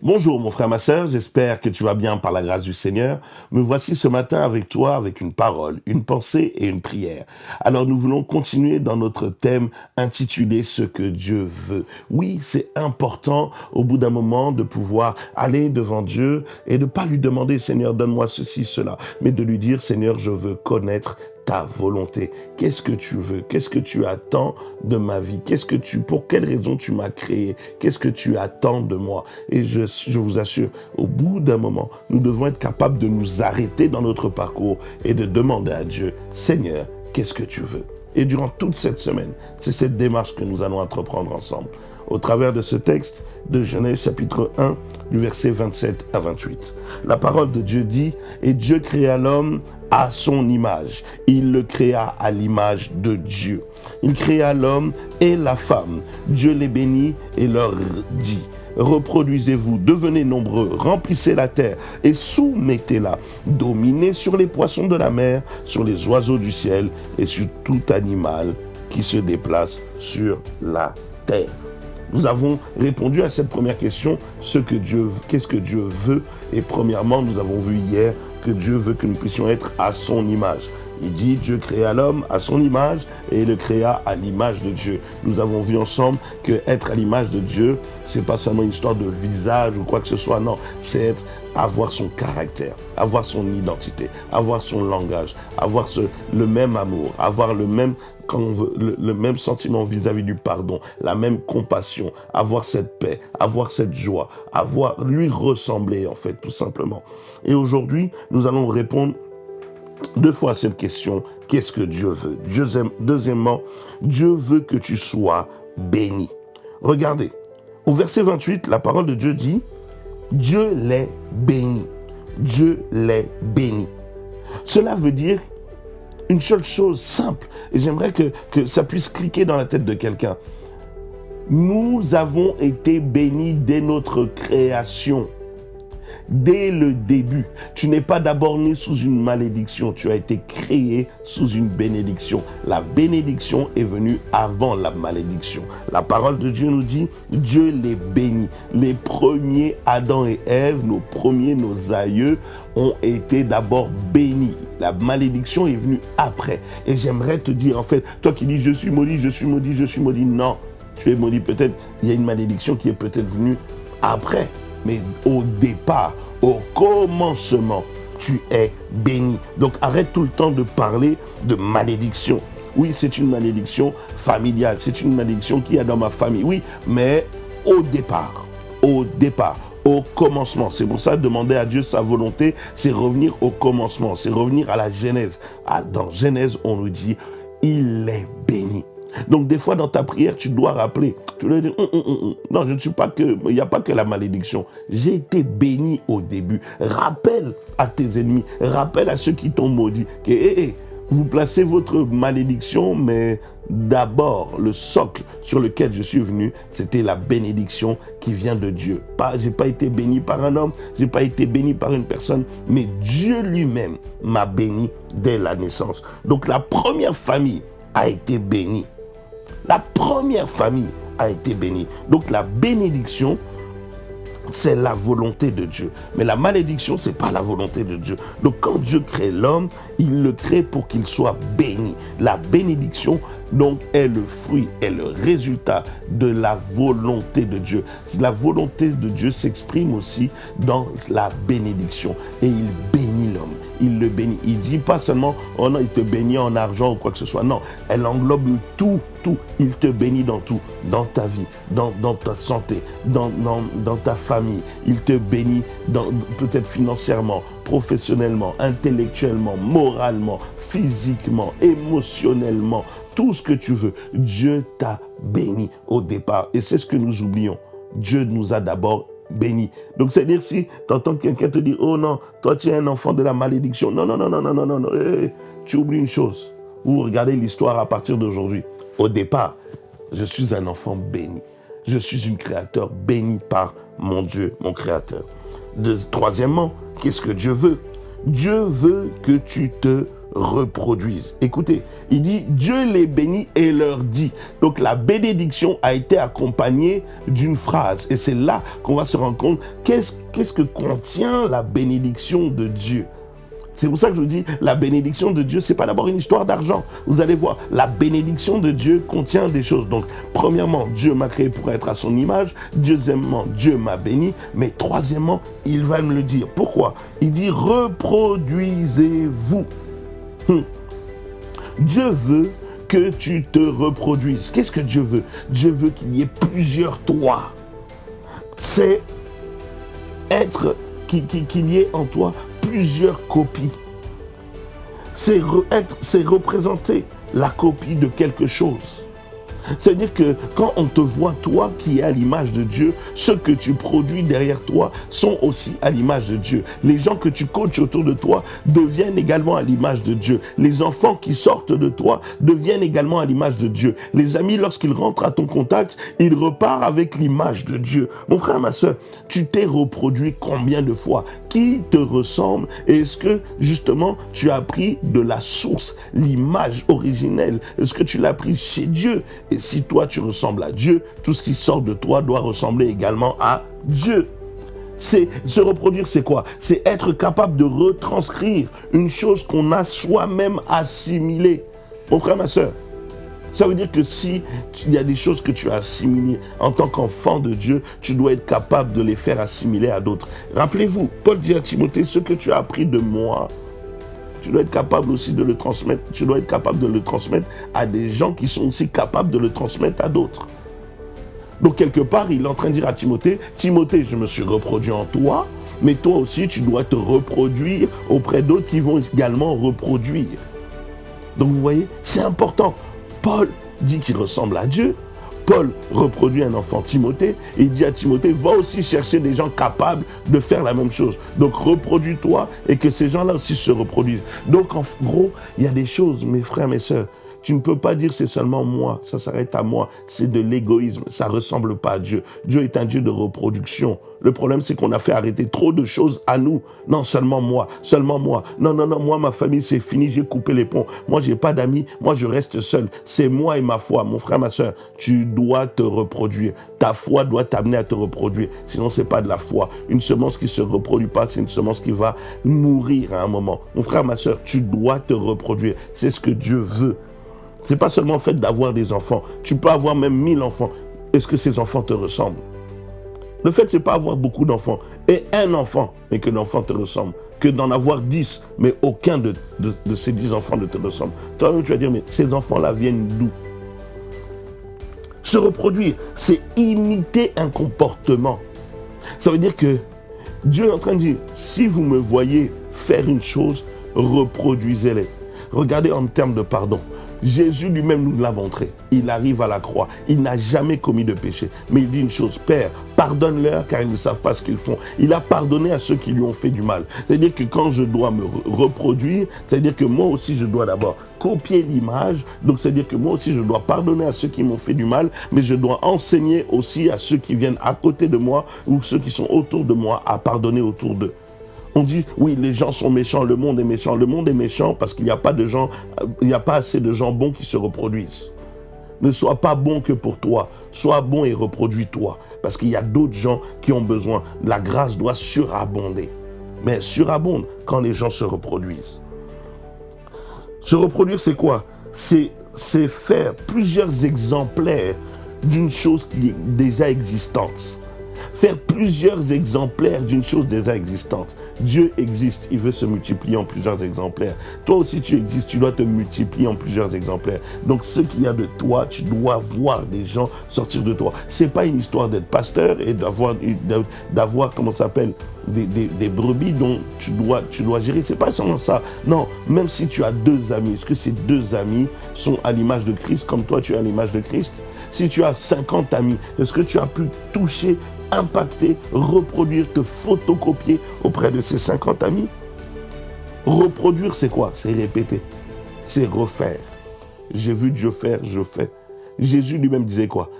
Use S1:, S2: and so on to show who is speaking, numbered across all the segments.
S1: Bonjour mon frère, ma sœur, j'espère que tu vas bien par la grâce du Seigneur. Me voici ce matin avec toi avec une parole, une pensée et une prière. Alors nous voulons continuer dans notre thème intitulé Ce que Dieu veut. Oui, c'est important au bout d'un moment de pouvoir aller devant Dieu et de ne pas lui demander Seigneur donne-moi ceci, cela, mais de lui dire Seigneur je veux connaître ta volonté. Qu'est-ce que tu veux? Qu'est-ce que tu attends de ma vie? Pour quelle raison tu m'as créé? Qu'est-ce que tu attends de moi? Et je vous assure, au bout d'un moment, nous devons être capables de nous arrêter dans notre parcours et de demander à Dieu, Seigneur, qu'est-ce que tu veux? Et durant toute cette semaine, c'est cette démarche que nous allons entreprendre ensemble. Au travers de ce texte de Genèse chapitre 1, du verset 27 à 28. La parole de Dieu dit, « Et Dieu créa l'homme à son image. Il le créa à l'image de Dieu. Il créa l'homme et la femme. Dieu les bénit et leur dit, « Reproduisez-vous, devenez nombreux, remplissez la terre et soumettez-la. Dominez sur les poissons de la mer, sur les oiseaux du ciel et sur tout animal qui se déplace sur la terre. » Nous avons répondu à cette première question, qu'est-ce que Dieu veut? Et premièrement, nous avons vu hier que Dieu veut que nous puissions être à son image. Il dit, Dieu créa l'homme à son image et il le créa à l'image de Dieu. Nous avons vu ensemble que être à l'image de Dieu, c'est pas seulement une histoire de visage ou quoi que ce soit, non. C'est avoir son caractère, avoir son identité, avoir son langage, avoir le même amour, avoir le même quand on veut, le même sentiment vis-à-vis du pardon, la même compassion, avoir cette paix, avoir cette joie, lui ressembler en fait, tout simplement. Et aujourd'hui, nous allons répondre deux fois à cette question, qu'est-ce que Dieu veut? Deuxièmement, Dieu veut que tu sois béni. Regardez, au verset 28, la parole de Dieu dit, Dieu les bénit. Dieu les bénit. Cela veut dire une seule chose simple, et j'aimerais que ça puisse cliquer dans la tête de quelqu'un. Nous avons été bénis dès notre création. Dès le début, tu n'es pas d'abord né sous une malédiction, tu as été créé sous une bénédiction. La bénédiction est venue avant la malédiction. La parole de Dieu nous dit, Dieu les bénit. Les premiers Adam et Ève, nos aïeux, ont été d'abord bénis. La malédiction est venue après. Et j'aimerais te dire, en fait, toi qui dis, je suis maudit, je suis maudit, je suis maudit, non, tu es maudit. Peut-être, il y a une malédiction qui est peut-être venue après. Mais au départ, au commencement, tu es béni. Donc arrête tout le temps de parler de malédiction. Oui, c'est une malédiction familiale, c'est une malédiction qu'il y a dans ma famille. Oui, mais au départ, au commencement. C'est pour ça demander à Dieu sa volonté, c'est revenir au commencement, c'est revenir à la Genèse. Dans Genèse, on nous dit, il est béni. Donc des fois dans ta prière, tu dois rappeler, tu dois dire, non, je ne suis pas que, il n'y a pas que la malédiction. J'ai été béni au début. Rappelle à tes ennemis, rappelle à ceux qui t'ont maudit, que vous placez votre malédiction, mais d'abord, le socle sur lequel je suis venu, c'était la bénédiction qui vient de Dieu. J'ai pas été béni par un homme, j'ai pas été béni par une personne, mais Dieu lui-même m'a béni dès la naissance. Donc la première famille a été bénie. La première famille a été bénie. Donc la bénédiction, c'est la volonté de Dieu. Mais la malédiction, c'est pas la volonté de Dieu. Donc quand Dieu crée l'homme, il le crée pour qu'il soit béni. La bénédiction, donc, est le fruit, est le résultat de la volonté de Dieu. La volonté de Dieu s'exprime aussi dans la bénédiction. Et il bénit l'homme. Il le bénit. Il dit pas seulement, oh non, il te bénit en argent ou quoi que ce soit. Non, elle englobe tout. Il te bénit dans tout. Dans ta vie, dans ta santé, dans ta famille. Il te bénit peut-être financièrement, professionnellement, intellectuellement, moralement, physiquement, émotionnellement. Tout ce que tu veux, Dieu t'a béni au départ. Et c'est ce que nous oublions. Dieu nous a d'abord bénis. Donc, c'est-à-dire si tu entends quelqu'un te dire, oh non, toi tu es un enfant de la malédiction. Non. Tu oublies une chose. Vous regardez l'histoire à partir d'aujourd'hui. Au départ, je suis un enfant béni. Je suis un créateur béni par mon Dieu, mon créateur. Troisièmement, qu'est-ce que Dieu veut? Dieu veut que tu te reproduisent. Écoutez, il dit, Dieu les bénit et leur dit. Donc la bénédiction a été accompagnée d'une phrase. Et c'est là qu'on va se rendre compte qu'est-ce que contient la bénédiction de Dieu. C'est pour ça que je vous dis, la bénédiction de Dieu, c'est pas d'abord une histoire d'argent. Vous allez voir, la bénédiction de Dieu contient des choses. Donc, premièrement, Dieu m'a créé pour être à son image. Deuxièmement, Dieu m'a béni. Mais troisièmement, il va me le dire. Pourquoi? Il dit, reproduisez-vous. Dieu veut que tu te reproduises. Qu'est-ce que Dieu veut? Dieu veut qu'il y ait plusieurs toi. C'est qu'il y ait en toi plusieurs copies. C'est représenter la copie de quelque chose. C'est-à-dire que quand on te voit, toi qui es à l'image de Dieu, ceux que tu produis derrière toi sont aussi à l'image de Dieu. Les gens que tu coaches autour de toi deviennent également à l'image de Dieu. Les enfants qui sortent de toi deviennent également à l'image de Dieu. Les amis, lorsqu'ils rentrent à ton contact, ils repartent avec l'image de Dieu. Mon frère, ma soeur, tu t'es reproduit combien de fois? Qui te ressemble? Et est-ce que justement tu as pris de la source, l'image originelle? Est-ce que tu l'as pris chez Dieu? Et si toi tu ressembles à Dieu, tout ce qui sort de toi doit ressembler également à Dieu. Se reproduire, c'est quoi? C'est être capable de retranscrire une chose qu'on a soi-même assimilée. Mon frère, ma soeur, ça veut dire que si il y a des choses que tu as assimilées en tant qu'enfant de Dieu, tu dois être capable de les faire assimiler à d'autres. Rappelez-vous, Paul dit à Timothée, ce que tu as appris de moi, tu dois être capable aussi de le transmettre. Tu dois être capable de le transmettre à des gens qui sont aussi capables de le transmettre à d'autres. Donc quelque part, il est en train de dire à Timothée, Timothée, je me suis reproduit en toi, mais toi aussi, tu dois te reproduire auprès d'autres qui vont également reproduire. Donc vous voyez, c'est important. Paul dit qu'il ressemble à Dieu. Paul reproduit un enfant, Timothée, et il dit à Timothée, va aussi chercher des gens capables de faire la même chose. Donc reproduis-toi et que ces gens-là aussi se reproduisent. Donc en gros, il y a des choses, mes frères, mes sœurs, tu ne peux pas dire c'est seulement moi, ça s'arrête à moi, c'est de l'égoïsme, ça ne ressemble pas à Dieu. Dieu est un Dieu de reproduction. Le problème, c'est qu'on a fait arrêter trop de choses à nous. Non, seulement moi, seulement moi. Non, moi, ma famille, c'est fini, j'ai coupé les ponts. Moi, j'ai pas d'amis, moi, je reste seul. C'est moi et ma foi. Mon frère, ma soeur, tu dois te reproduire. Ta foi doit t'amener à te reproduire. Sinon, c'est pas de la foi. Une semence qui se reproduit pas, c'est une semence qui va mourir à un moment. Mon frère, ma soeur, tu dois te reproduire. C'est ce que Dieu veut. C'est pas seulement le fait d'avoir des enfants. Tu peux avoir même 1000 enfants. Est-ce que ces enfants te ressemblent? Le fait, c'est pas avoir beaucoup d'enfants. Et un enfant, mais que l'enfant te ressemble. Que d'en avoir 10, mais aucun de ces 10 enfants ne te ressemble. Toi-même, tu vas dire, mais ces enfants-là viennent d'où? Se reproduire, c'est imiter un comportement. Ça veut dire que Dieu est en train de dire, si vous me voyez faire une chose, reproduisez-les. Regardez en termes de pardon. Jésus lui-même nous l'a montré. Il arrive à la croix. Il n'a jamais commis de péché. Mais il dit une chose, Père, pardonne-leur car ils ne savent pas ce qu'ils font. Il a pardonné à ceux qui lui ont fait du mal. C'est-à-dire que quand je dois me reproduire, c'est-à-dire que moi aussi je dois d'abord copier l'image. Donc c'est-à-dire que moi aussi je dois pardonner à ceux qui m'ont fait du mal, mais je dois enseigner aussi à ceux qui viennent à côté de moi ou ceux qui sont autour de moi à pardonner autour d'eux. On dit, oui, les gens sont méchants, le monde est méchant. Le monde est méchant parce qu'il n'y a pas de gens, il n'y a pas assez de gens bons qui se reproduisent. Ne sois pas bon que pour toi. Sois bon et reproduis-toi. Parce qu'il y a d'autres gens qui ont besoin. La grâce doit surabonder. Mais surabonde quand les gens se reproduisent. Se reproduire, c'est quoi? C'est faire plusieurs exemplaires d'une chose qui est déjà existante. Faire plusieurs exemplaires d'une chose déjà existante. Dieu existe, il veut se multiplier en plusieurs exemplaires. Toi aussi tu existes, tu dois te multiplier en plusieurs exemplaires. Donc ce qu'il y a de toi, tu dois voir des gens sortir de toi. C'est pas une histoire d'être pasteur et d'avoir comment ça s'appelle, des brebis dont tu dois gérer. C'est pas seulement ça. Non, même si tu as 2 amis, est-ce que ces 2 amis sont à l'image de Christ comme toi tu es à l'image de Christ? Si tu as 50 amis, est-ce que tu as pu toucher, impacter, reproduire, te photocopier auprès de ces 50 amis? Reproduire, c'est quoi? C'est répéter, c'est refaire. J'ai vu Dieu faire, je fais. Jésus lui-même disait quoi?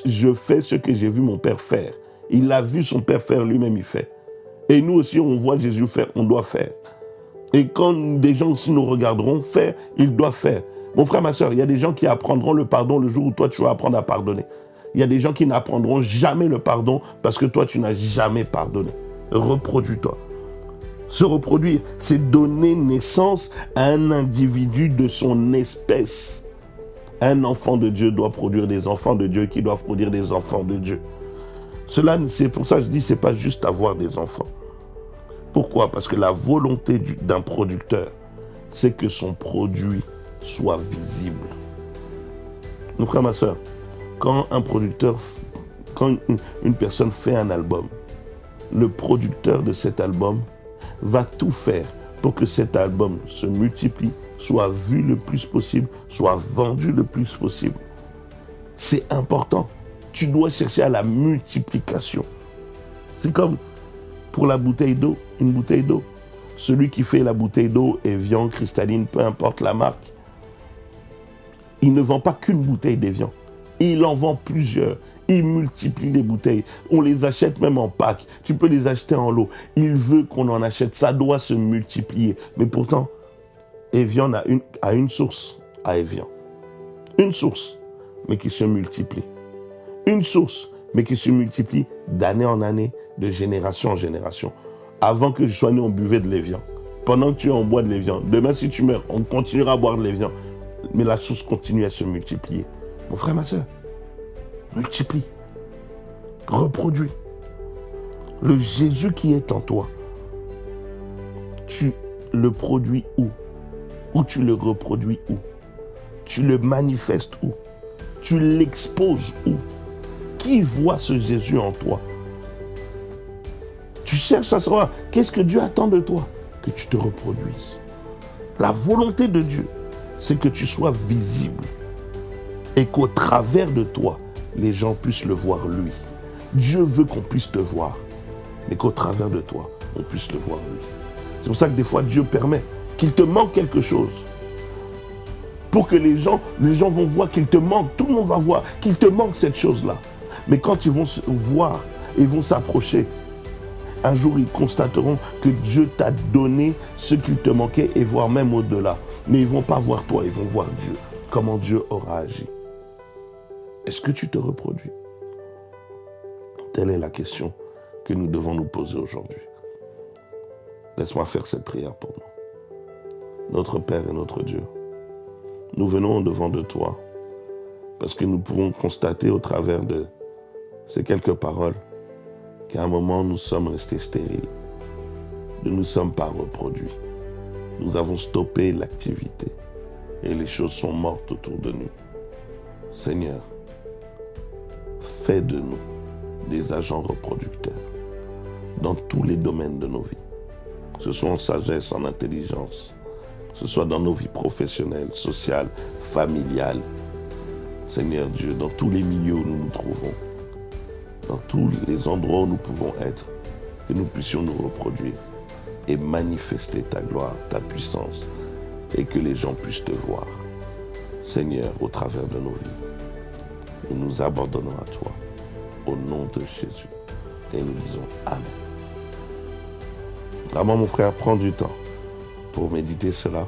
S1: Je fais ce que j'ai vu mon Père faire. Il a vu son Père faire, lui-même il fait. Et nous aussi, on voit Jésus faire, on doit faire. Et quand des gens aussi nous regarderont faire, ils doivent faire. Mon frère, ma soeur, il y a des gens qui apprendront le pardon le jour où toi tu vas apprendre à pardonner. Il y a des gens qui n'apprendront jamais le pardon parce que toi tu n'as jamais pardonné. Reproduis-toi. Se reproduire, c'est donner naissance à un individu de son espèce. Un enfant de Dieu doit produire des enfants de Dieu qui doivent produire des enfants de Dieu. Cela, c'est pour ça que je dis, c'est pas juste avoir des enfants. Pourquoi? Parce que la volonté d'un producteur, c'est que son produit soit visible. Mon frère, ma soeur, quand un producteur, quand une personne fait un album, le producteur de cet album va tout faire pour que cet album se multiplie, soit vu le plus possible, soit vendu le plus possible. C'est important. Tu dois chercher à la multiplication. C'est comme pour la bouteille d'eau, une bouteille d'eau. Celui qui fait la bouteille d'eau Evian, cristalline, peu importe la marque, il ne vend pas qu'une bouteille d'Evian. Il en vend plusieurs. Il multiplie les bouteilles. On les achète même en pack. Tu peux les acheter en lot. Il veut qu'on en achète. Ça doit se multiplier. Mais pourtant, Evian a une source à Evian. Une source, mais qui se multiplie. Une source, mais qui se multiplie d'année en année, de génération en génération. Avant que je sois né, on buvait de l'Evian. Pendant que tu es en bois de l'Evian. Demain, si tu meurs, on continuera à boire de l'Evian. Mais la source continue à se multiplier. Mon frère, ma soeur, multiplie. Reproduis. Le Jésus qui est en toi, tu le produis où? Ou tu le reproduis où? Tu le manifestes où? Tu l'exposes où? Qui voit ce Jésus en toi? Tu cherches à savoir qu'est-ce que Dieu attend de toi? Que tu te reproduises. La volonté de Dieu, c'est que tu sois visible et qu'au travers de toi, les gens puissent le voir lui. Dieu veut qu'on puisse te voir, mais qu'au travers de toi, on puisse le voir lui. C'est pour ça que des fois, Dieu permet qu'il te manque quelque chose. Pour que les gens vont voir qu'il te manque, tout le monde va voir qu'il te manque cette chose-là. Mais quand ils vont se voir et vont s'approcher, un jour ils constateront que Dieu t'a donné ce qu'il te manquait et voire même au-delà. Mais ils ne vont pas voir toi, ils vont voir Dieu. Comment Dieu aura agi. Est-ce que tu te reproduis? Telle est la question que nous devons nous poser aujourd'hui. Laisse-moi faire cette prière pour nous. Notre Père et notre Dieu, nous venons devant de toi parce que nous pouvons constater au travers de ces quelques paroles qu'à un moment nous sommes restés stériles. Nous ne nous sommes pas reproduits. Nous avons stoppé l'activité et les choses sont mortes autour de nous. Seigneur, fais de nous des agents reproducteurs dans tous les domaines de nos vies, que ce soit en sagesse, en intelligence, que ce soit dans nos vies professionnelles, sociales, familiales. Seigneur Dieu, dans tous les milieux où nous nous trouvons, dans tous les endroits où nous pouvons être, que nous puissions nous reproduire et manifester ta gloire, ta puissance, et que les gens puissent te voir. Seigneur, au travers de nos vies, nous nous abandonnons à toi, au nom de Jésus, et nous disons Amen. Vraiment, mon frère, prends du temps pour méditer cela,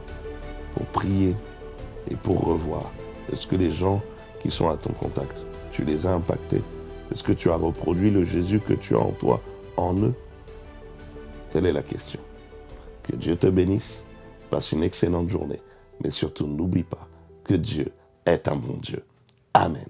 S1: pour prier et pour revoir. Est-ce que les gens qui sont à ton contact, tu les as impactés? Est-ce que tu as reproduit le Jésus que tu as en toi, en eux? Telle est la question. Que Dieu te bénisse, passe une excellente journée, mais surtout n'oublie pas que Dieu est un bon Dieu. Amen.